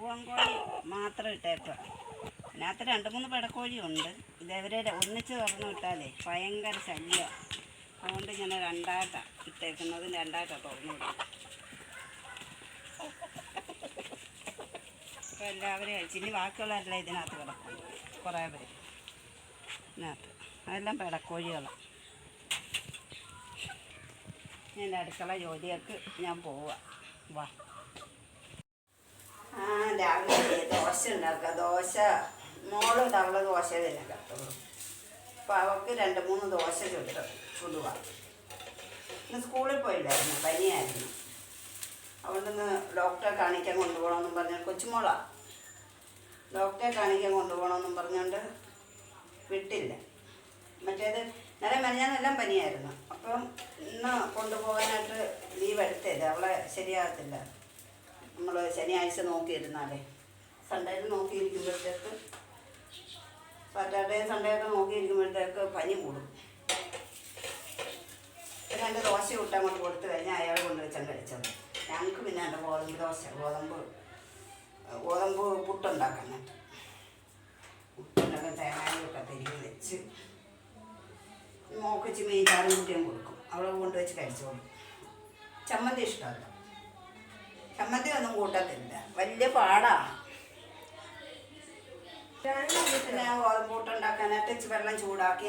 പൂവൻകോഴി മാത്രം ഇട്ടേക്കുക. അതിനകത്ത് 2-3 പിടക്കോഴിയുണ്ട്. ഇതേവരെ ഒന്നിച്ച് തുറന്നു വിട്ടാലേ ഭയങ്കര ശല്യമാണ്. അതുകൊണ്ട് ഇങ്ങനെ രണ്ടായിട്ടാണ് ഇട്ടേക്കുന്നത്. രണ്ടായിട്ടാണ് തുറന്നു വിടും. അപ്പോൾ എല്ലാവരും കഴിച്ച് ഇനി ബാക്കിയുള്ളവരെല്ലാം ഇതിനകത്ത് കിടക്കും. കുറേ പേര് ഇതിനകത്ത് അതെല്ലാം പിടക്കോഴികളാണ്. എൻ്റെ അടുക്കള ജോലിയൊക്കെ ഞാൻ പോവുക. വാ. രാവിലെ ദോശ ഉണ്ടാക്കുക. ദോശ മോള് തള്ള ദോശ തന്നെ കത്തുള്ളൂ. അപ്പോൾ അവൾക്ക് 2-3 ദോശ ചുടുക. ഇന്ന് സ്കൂളിൽ പോയില്ലായിരുന്നു, പനിയായിരുന്നു. അവിടുന്ന് ഡോക്ടറെ കാണിക്കാൻ കൊണ്ടുപോകണമെന്നും പറഞ്ഞ് കൊച്ചുമോളാണ്. ഡോക്ടറെ കാണിക്കാൻ കൊണ്ടുപോകണമെന്നും പറഞ്ഞുകൊണ്ട് വിട്ടില്ല. മറ്റേത് മെനഞ്ഞാന്നെല്ലാം പനിയായിരുന്നു. അപ്പം ഇന്ന് കൊണ്ടുപോകാനായിട്ട് ലീവ് എടുത്തത്. അവളെ ശരിയാകത്തില്ല. നമ്മൾ ശനിയാഴ്ച നോക്കിയിരുന്നാലേ സൺഡേയിൽ നോക്കിയിരിക്കുമ്പോഴത്തേക്ക് സാറ്റർഡേ സൺഡേ ഒക്കെ നോക്കിയിരിക്കുമ്പോഴത്തേക്ക് പനി കൂടും. പിന്നെ എൻ്റെ ദോശ ഇട്ട് അങ്ങോട്ട് കൊടുത്തു കഴിഞ്ഞാൽ അയാൾ കൊണ്ടുവച്ചാൽ കഴിച്ചത്. ഞങ്ങൾക്ക് പിന്നെ എൻ്റെ ഗോതമ്പ് പുട്ടുണ്ടാക്കാനായിട്ട് പുട്ടുണ്ടാക്കാൻ തേങ്ങയൊക്കെ തിരികെ വെച്ച് മോക്കിച്ച് മീൻ ചാറും കുട്ടിയും കൊടുക്കും. അവളെ കൊണ്ടുവച്ച് കഴിച്ചോളും. ചമ്മന്തി ഇഷ്ടമല്ല. ചമ്മന്തി ഒന്നും കൂട്ടത്തില്ല. വലിയ പാടാണ്. പിന്നെ ഗോതമ്പൂട്ടുണ്ടാക്കാനായിട്ട് ഇച്ചിരി വെള്ളം ചൂടാക്കി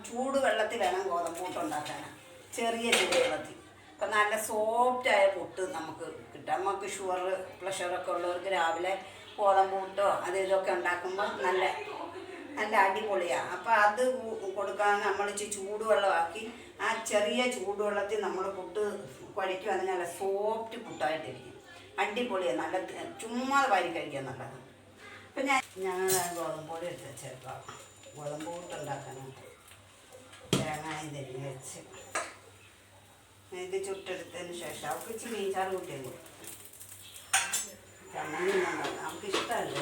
ചൂട് വെള്ളത്തിൽ വേണം ഗോതമ്പൂട്ടുണ്ടാക്കാനാണ്. ചെറിയ ചൂടുവെള്ളത്തിൽ. അപ്പം നല്ല സോഫ്റ്റായ പുട്ട് നമുക്ക് കിട്ടും. നമുക്ക് ഷുഗർ പ്രഷറൊക്കെ ഉള്ളവർക്ക് രാവിലെ ഗോതമ്പൂട്ടോ ഇതൊക്കെ ഉണ്ടാക്കുമ്പോൾ നല്ല അടിപൊളിയാണ്. അപ്പോൾ അത് കൊടുക്കാൻ നമ്മൾ ഇച്ചിരി ചൂടുവെള്ളമാക്കി ആ ചെറിയ ചൂടുവെള്ളത്തിൽ നമ്മൾ പുട്ട് കുഴയ്ക്കുകയാണെങ്കിൽ നല്ല സോഫ്റ്റ് പുട്ടായിട്ടിരിക്കും. അടിപൊളിയാണ്. നല്ല ചുമ്മാ വാരി കഴിക്കാൻ നല്ലതാണ്. അപ്പം ഞങ്ങൾ ഗോതമ്പൊടി എടുത്ത് വെച്ചേക്കാം. ഗോതമ്പ് പുട്ടുണ്ടാക്കാനായിട്ട് തേങ്ങയും തിരിഞ്ഞ് വെച്ച് ഇത് ചുട്ടെടുത്തതിന് ശേഷം അവർക്ക് ഇച്ചിരി മീൻചാറ് കൂട്ടിയും കൊടുക്കും. ചമ്മന്തി നമുക്ക് ഇഷ്ടമല്ല.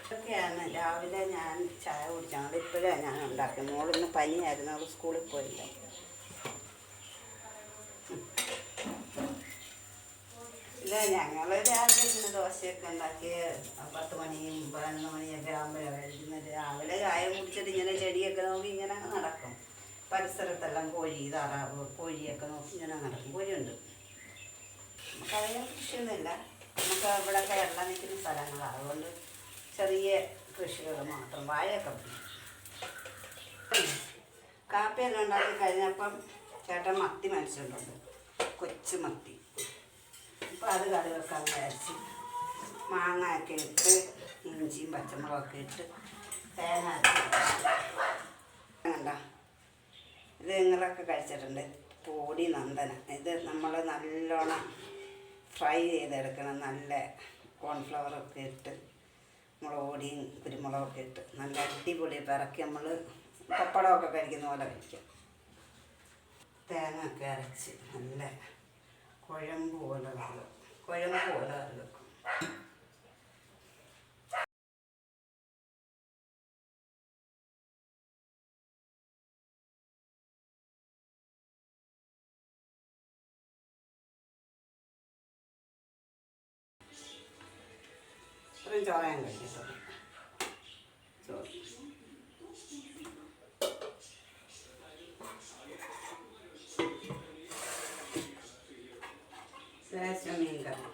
ഇതൊക്കെയാണ് രാവിലെ ഞാൻ ചായ കുടിച്ചാൽ ഇപ്പോഴാണ് ഞാൻ ഉണ്ടാക്കുന്നത്. മോളിന്ന് പനിയായിരുന്നു, അവൾ സ്കൂളിൽ പോയില്ല. ഇല്ല, ഞങ്ങൾ രാവിലെ ഇങ്ങനെ ദോശയൊക്കെ ഉണ്ടാക്കി 10 മണിയും 11 മണിയൊക്കെ ആകുമ്പോഴാണ് കഴിക്കുന്നത്. രാവിലെ ചായ കുടിച്ചിട്ട് ഇങ്ങനെ ചെടിയൊക്കെ നോക്കി ഇങ്ങനെ നടക്കും. പരിസരത്തെല്ലാം താറാവ് കോഴിയൊക്കെ നോക്കി ഇങ്ങനെ നടക്കും. കോഴിയുണ്ട്. നമുക്കതിന് കൃഷിയൊന്നുമില്ല. നമുക്ക് ഇവിടെയൊക്കെ വെള്ളം നിൽക്കുന്ന സ്ഥലങ്ങളാണ്. അതുകൊണ്ട് ചെറിയ കൃഷികൾ മാത്രം. വാഴയൊക്കെ കാപ്പിയെല്ലാം ഉണ്ടാക്കി കഴിഞ്ഞപ്പം ചേട്ടൻ മത്തി മേടിച്ചിട്ടുണ്ട്. കൊച്ചു മത്തി. അപ്പോൾ അത് കറി വെക്കാൻ വിചാരിച്ച് മാങ്ങയൊക്കെ ഇട്ട് ഇഞ്ചിയും പച്ചമുളകൊക്കെ ഇട്ട് തേങ്ങ കണ്ട. ഇത് നിങ്ങളൊക്കെ കഴിച്ചിട്ടുണ്ട്. പൊടി നന്ദന. ഇത് നമ്മൾ നല്ലോണം ഫ്രൈ ചെയ്തെടുക്കണം. നല്ല കോൺഫ്ലവറൊക്കെ ഇട്ട് മുളക് പൊടിയും കുരുമുളകൊക്കെ ഇട്ട് നല്ല അടിപൊളി പിറക്കി നമ്മൾ പപ്പടമൊക്കെ കഴിക്കുന്ന പോലെ കഴിക്കാം. തേങ്ങ ഒക്കെ അരച്ച് നല്ല കുഴമ്പ് പോലെ കറി വെക്കും. ഇത്രയും ചോറയാൻ കഴിക്കത്തുള്ളൂ. ചോറ് ലേശം മീൻ കറി.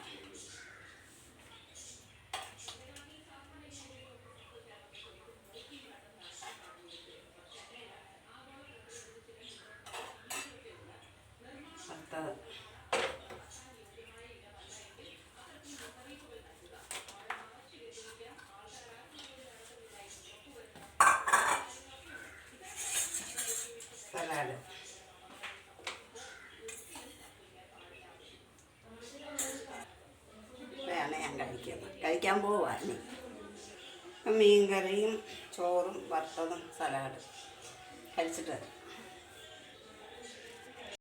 അടുത്തത് സലാഡ്. ഞാൻ കഴിക്കാൻ പോവാണ്. മീൻ കറിയും ചോറും വറുത്തതും സലാഡ് കഴിച്ചിട്ട്